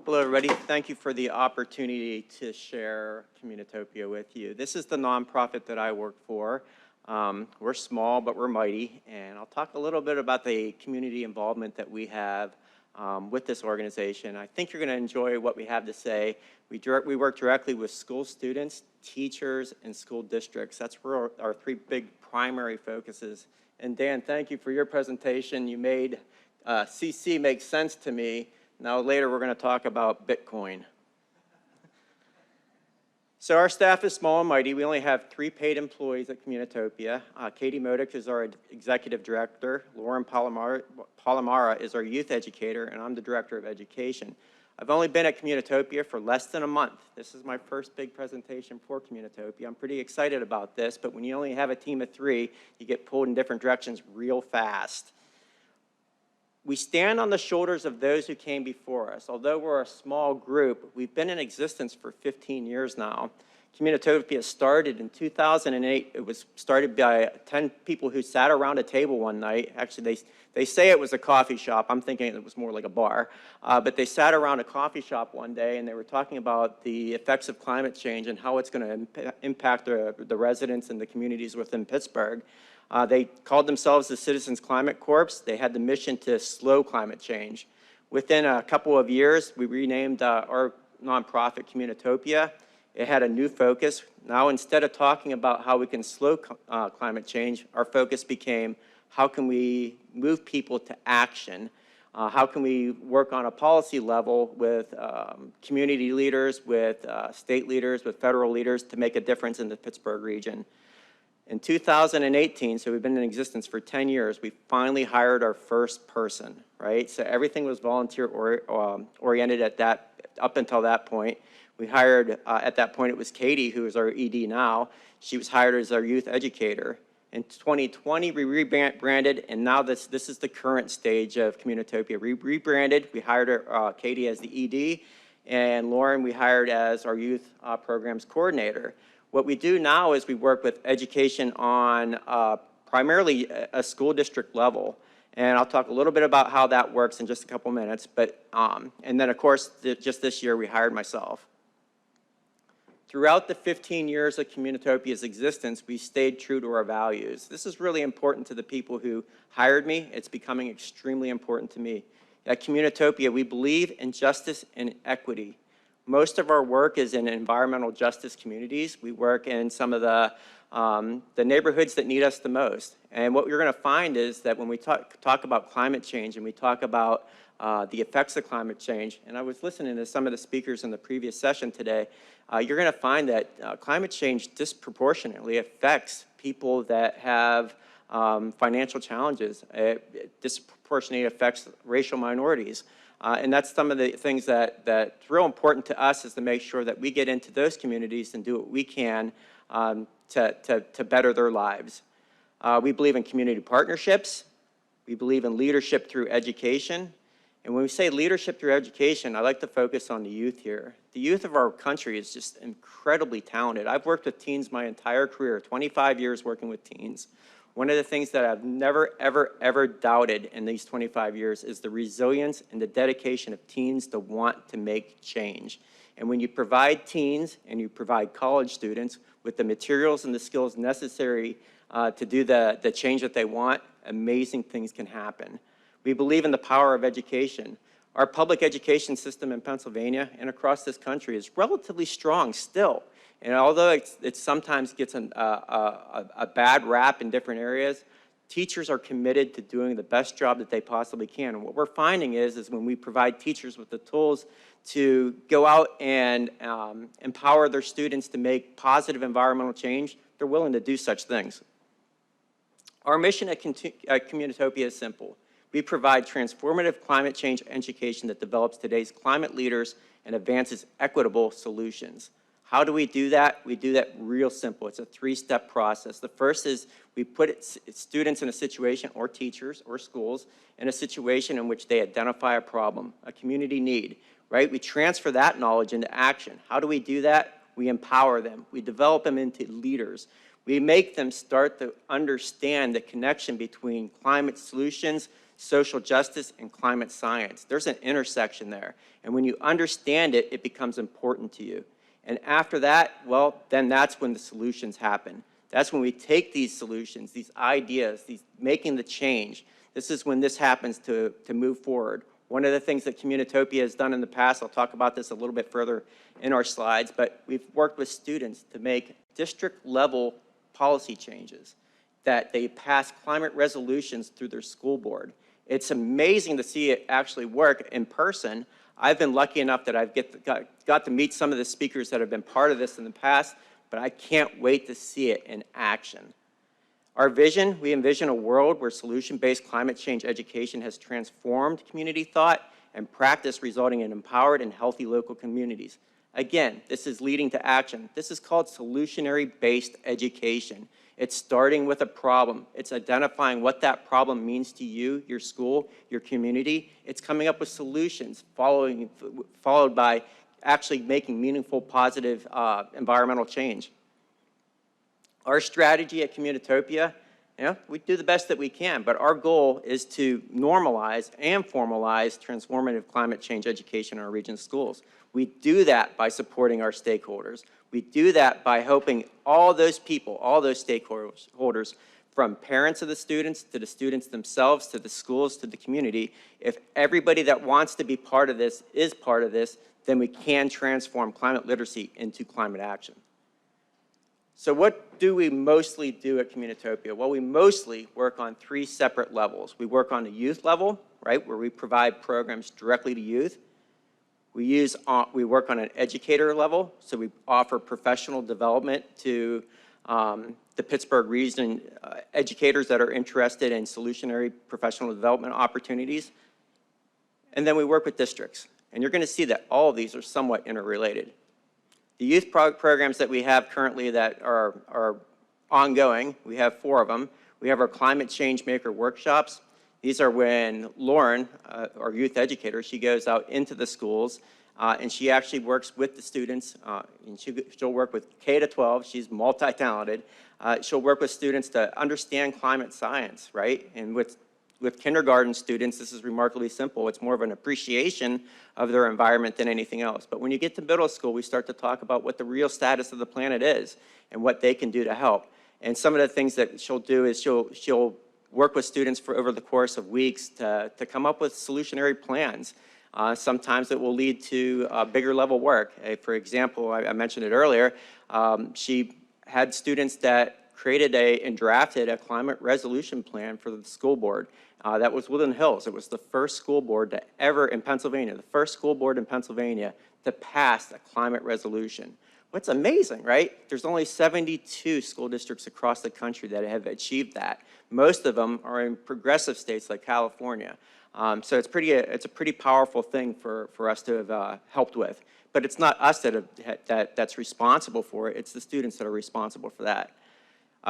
Hello, everybody. Thank you for the opportunity to share Communitopia with you. This is the nonprofit that I work for. We're small, but we're mighty, and I'll talk a little bit about the community involvement that we have with this organization. I think you're going to enjoy what we have to say. We work directly with school students, teachers, and school districts. That's where our three big primary focuses. And Dan, thank you for your presentation. You made CC make sense to me. Now later we're going to talk about Bitcoin. So our staff is small and mighty. We only have 3 paid employees at Communitopia. Katie Modick is our executive director. Lauren Palomara is our youth educator, and I'm the director of education. I've only been at Communitopia for less than a month. This is my first big presentation for Communitopia. I'm pretty excited about this, but when you only have a team of 3, you get pulled in different directions real fast. We stand on the shoulders of those who came before us. Although we're a small group, we've been in existence for 15 years now. Communitopia started in 2008. It was started by 10 people who sat around a table one night. Actually, they say it was a coffee shop. I'm thinking it was more like a bar. But they sat around a coffee shop one day, and they were talking about the effects of climate change and how it's going to impact the residents and the communities within Pittsburgh. They called themselves the Citizens Climate Corps. They had the mission to slow climate change. Within a couple of years, we renamed our nonprofit Communitopia. It had a new focus. Now, instead of talking about how we can slow climate change, our focus became how can we move people to action? How can we work on a policy level with community leaders, with state leaders, with federal leaders to make a difference in the Pittsburgh region? In 2018, so we've been in existence for 10 years, we finally hired our first person, right? So everything was volunteer oriented up until that point. We hired, at that point, it was Katie, who is our ED now. She was hired as our youth educator. In 2020, we rebranded, and now this is the current stage of Communitopia. We rebranded, we hired Katie as the ED, and Lauren we hired as our youth programs coordinator. What we do now is we work with education on primarily a school district level. And I'll talk a little bit about how that works in just a couple minutes. But, and then, of course, just this year, we hired myself. Throughout the 15 years of Communitopia's existence, we stayed true to our values. This is really important to the people who hired me. It's becoming extremely important to me. At Communitopia, we believe in justice and equity. Most of our work is in environmental justice communities. We work in some of the neighborhoods that need us the most. And what you're going to find is that when we talk about climate change and we talk about the effects of climate change, and I was listening to some of the speakers in the previous session today, you're going to find that climate change disproportionately affects people that have financial challenges. It disproportionately affects racial minorities. And that's some of the things that's real important to us, is to make sure that we get into those communities and do what we can to better their lives. We believe in community partnerships. We believe in leadership through education. And when we say leadership through education, I like to focus on the youth here. The youth of our country is just incredibly talented. I've worked with teens my entire career, 25 years working with teens. One of the things that I've never, ever, ever doubted in these 25 years is the resilience and the dedication of teens to want to make change. And when you provide teens and you provide college students with the materials and the skills necessary to do the change that they want, amazing things can happen. We believe in the power of education. Our public education system in Pennsylvania and across this country is relatively strong still. And although it sometimes gets a bad rap in different areas, teachers are committed to doing the best job that they possibly can. And what we're finding is when we provide teachers with the tools to go out and empower their students to make positive environmental change, they're willing to do such things. Our mission at Communitopia is simple. We provide transformative climate change education that develops today's climate leaders and advances equitable solutions. How do we do that? We do that real simple. It's a 3-step process. The first is we put students in a situation, or teachers or schools, in a situation in which they identify a problem, a community need, right? We transfer that knowledge into action. How do we do that? We empower them. We develop them into leaders. We make them start to understand the connection between climate solutions, social justice, and climate science. There's an intersection there. And when you understand it, it becomes important to you. And after that, well, then that's when the solutions happen. That's when we take these solutions, these ideas, making the change. This is when this happens to move forward. One of the things that Communitopia has done in the past, I'll talk about this a little bit further in our slides, but we've worked with students to make district-level policy changes, that they pass climate resolutions through their school board. It's amazing to see it actually work in person. I've been lucky enough that I've got to meet some of the speakers that have been part of this in the past, but I can't wait to see it in action. Our vision, we envision a world where solution-based climate change education has transformed community thought and practice, resulting in empowered and healthy local communities. Again, this is leading to action. This is called solutionary-based education. It's starting with a problem. It's identifying what that problem means to you, your school, your community. It's coming up with solutions, followed by actually making meaningful, positive environmental change. Our strategy at Communitopia, we do the best that we can, but our goal is to normalize and formalize transformative climate change education in our region's schools. We do that by supporting our stakeholders. We do that by helping all those people, all those stakeholders, from parents of the students to the students themselves, to the schools, to the community. If everybody that wants to be part of this is part of this, then we can transform climate literacy into climate action. So what do we mostly do at Communitopia? Well, we mostly work on 3 separate levels. We work on the youth level, right, where we provide programs directly to youth. We work on an educator level, so we offer professional development to the Pittsburgh region educators that are interested in solutionary professional development opportunities. And then we work with districts. And you're going to see that all of these are somewhat interrelated. The youth programs that we have currently that are ongoing, we have 4 of them. We have our Climate Change Maker workshops. These are when Lauren, our youth educator, she goes out into the schools and she actually works with the students. And she'll work with K to 12. She's multi-talented. She'll work with students to understand climate science, right? And with kindergarten students, this is remarkably simple. It's more of an appreciation of their environment than anything else. But when you get to middle school, we start to talk about what the real status of the planet is and what they can do to help. And some of the things that she'll do is she'll work with students for over the course of weeks to come up with solutionary plans. Sometimes it will lead to bigger level work. For example, I mentioned it earlier, she had students that created and drafted a climate resolution plan for the school board. That was Woodland Hills. It was the first school board to ever in Pennsylvania, the first school board in Pennsylvania to pass a climate resolution. What's amazing, right? There's only 72 school districts across the country that have achieved that. Most of them are in progressive states like California. So it's a pretty powerful thing for us to have helped with. But it's not us that's responsible for it. It's the students that are responsible for that.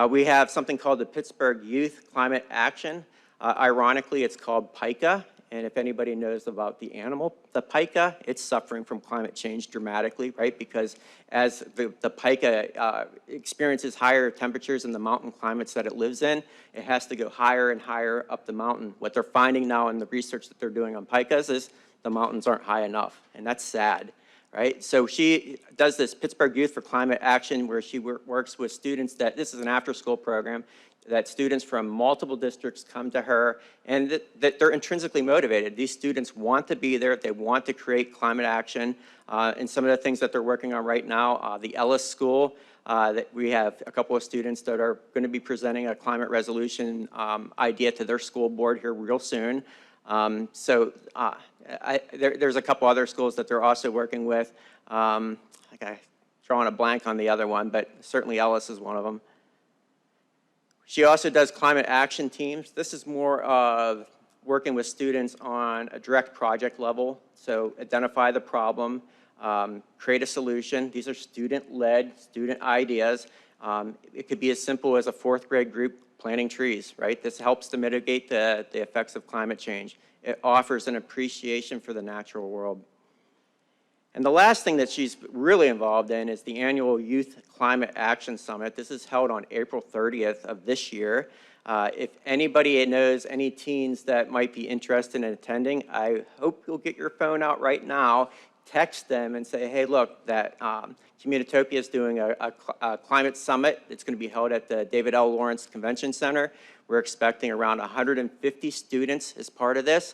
We have something called the Pittsburgh Youth Climate Action. Ironically, it's called pica, and if anybody knows about the animal, the pica, it's suffering from climate change dramatically, right? Because as the pica experiences higher temperatures in the mountain climates that it lives in, it has to go higher and higher up the mountain. What they're finding now in the research that they're doing on picas is the mountains aren't high enough, and that's sad. Right? So she does this Pittsburgh Youth for Climate Action where she works with students this is an after-school program, that students from multiple districts come to her and that they're intrinsically motivated. These students want to be there, they want to create climate action. And some of the things that they're working on right now, the Ellis School, that we have a couple of students that are going to be presenting a climate resolution idea to their school board here real soon. There's a couple other schools that they're also working with. I'm drawing a blank on the other one, but certainly Ellis is one of them. She also does climate action teams. This is more of working with students on a direct project level. So identify the problem, create a solution. These are student-led, student ideas. It could be as simple as a 4th grade group planting trees, right? This helps to mitigate the effects of climate change. It offers an appreciation for the natural world. And the last thing that she's really involved in is the annual Youth Climate Action Summit. This is held on April 30th of this year. If anybody knows any teens that might be interested in attending, I hope you'll get your phone out right now, text them and say, hey, look, that Communitopia is doing a climate summit. It's going to be held at the David L. Lawrence Convention Center. We're expecting around 150 students as part of this.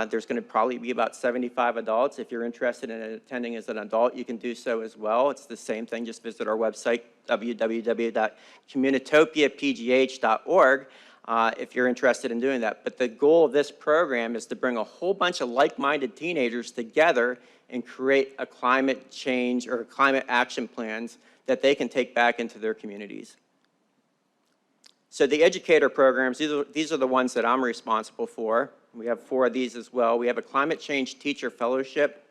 There's going to probably be about 75 adults. If you're interested in attending as an adult, you can do so as well. It's the same thing. Just visit our website, www.communitopiapgh.org, if you're interested in doing that. But the goal of this program is to bring a whole bunch of like-minded teenagers together and create a climate change or climate action plans that they can take back into their communities. So the Educator programs, these are the ones that I'm responsible for. We have 4 of these as well. We have a Climate Change Teacher Fellowship.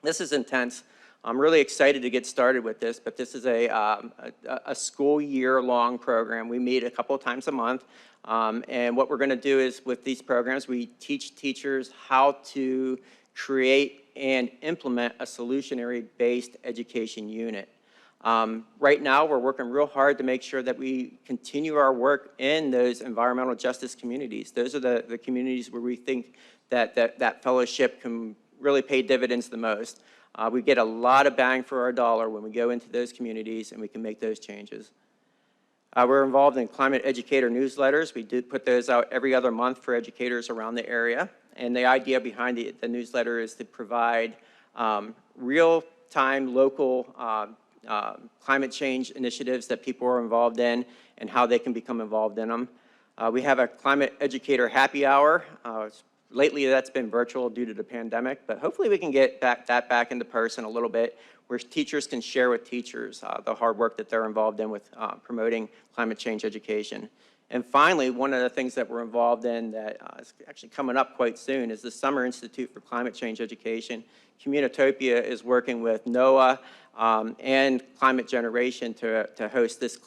This is intense. I'm really excited to get started with this, but this is a school year-long program. We meet a couple of times a month, and what we're going to do is with these programs, we teach teachers how to create and implement a solutionary-based education unit. Right now, we're working real hard to make sure that we continue our work in those environmental justice communities. Those are the communities where we think that fellowship can really pay dividends the most. We get a lot of bang for our dollar when we go into those communities and we can make those changes. We're involved in Climate Educator newsletters. We do put those out every other month for educators around the area. And the idea behind the newsletter is to provide real-time local climate change initiatives that people are involved in and how they can become involved in them. We have a Climate Educator Happy Hour. Lately, that's been virtual due to the pandemic, but hopefully we can get that back into person a little bit, where teachers can share with teachers the hard work that they're involved in with promoting climate change education. And finally, one of the things that we're involved in that is actually coming up quite soon is the Summer Institute for Climate Change Education. Communitopia is working with NOAA and Climate Generation to host this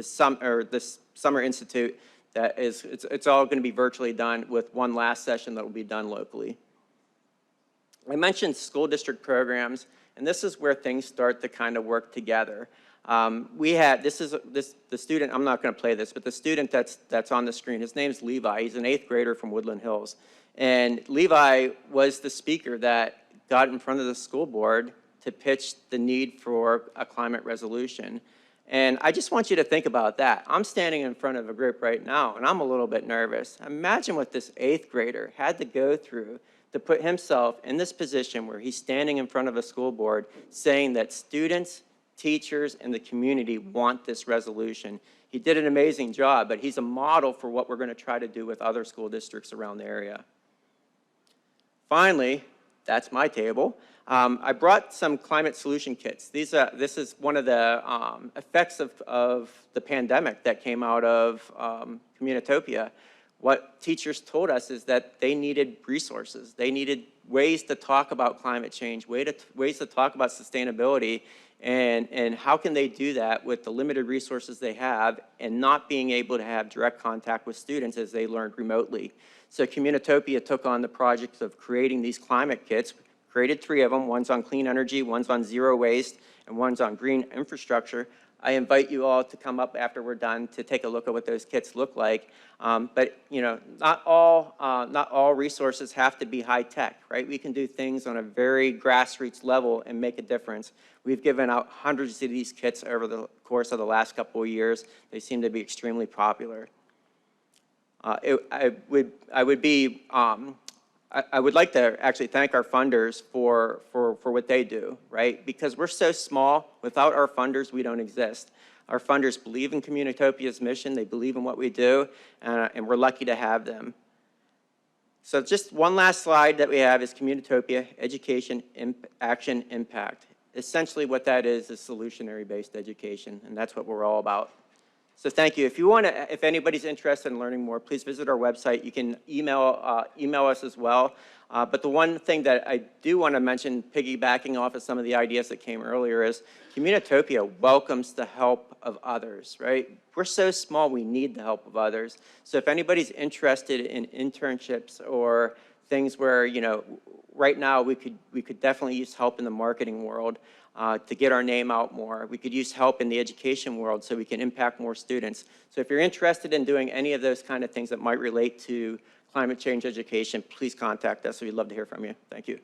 Summer Institute. That is, it's all going to be virtually done with one last session that will be done locally. I mentioned school district programs, and this is where things start to kind of work together. The student, I'm not going to play this, but the student that's on the screen, his name's Levi. He's an 8th grader from Woodland Hills. And Levi was the speaker that got in front of the school board to pitch the need for a climate resolution. And I just want you to think about that. I'm standing in front of a group right now, and I'm a little bit nervous. Imagine what this 8th grader had to go through to put himself in this position where he's standing in front of a school board saying that students, teachers, and the community want this resolution. He did an amazing job, but he's a model for what we're going to try to do with other school districts around the area. Finally, that's my table. I brought some climate solution kits. This is one of the effects of the pandemic that came out of Communitopia. What teachers told us is that they needed resources. They needed ways to talk about climate change, ways to talk about sustainability, and how can they do that with the limited resources they have and not being able to have direct contact with students as they learned remotely. So Communitopia took on the project of creating these climate kits, created 3 of them. One's on clean energy, one's on zero waste, and one's on green infrastructure. I invite you all to come up after we're done to take a look at what those kits look like. But you know, not all resources have to be high tech, right? We can do things on a very grassroots level and make a difference. We've given out hundreds of these kits over the course of the last couple of years. They seem to be extremely popular. I would like to actually thank our funders for what they do, right? Because we're so small, without our funders, we don't exist. Our funders believe in Communitopia's mission, they believe in what we do, and we're lucky to have them. So just one last slide that we have is Communitopia, Education, Action, Impact. Essentially what that is solutionary-based education, and that's what we're all about. So thank you. If anybody's interested in learning more, please visit our website. You can email us as well. But the one thing that I do want to mention, piggybacking off of some of the ideas that came earlier, is Communitopia welcomes the help of others, right? We're so small, we need the help of others. So if anybody's interested in internships or things where, you know, right now we could definitely use help in the marketing world to get our name out more. We could use help in the education world so we can impact more students. So if you're interested in doing any of those kind of things that might relate to climate change education, please contact us. We'd love to hear from you. Thank you.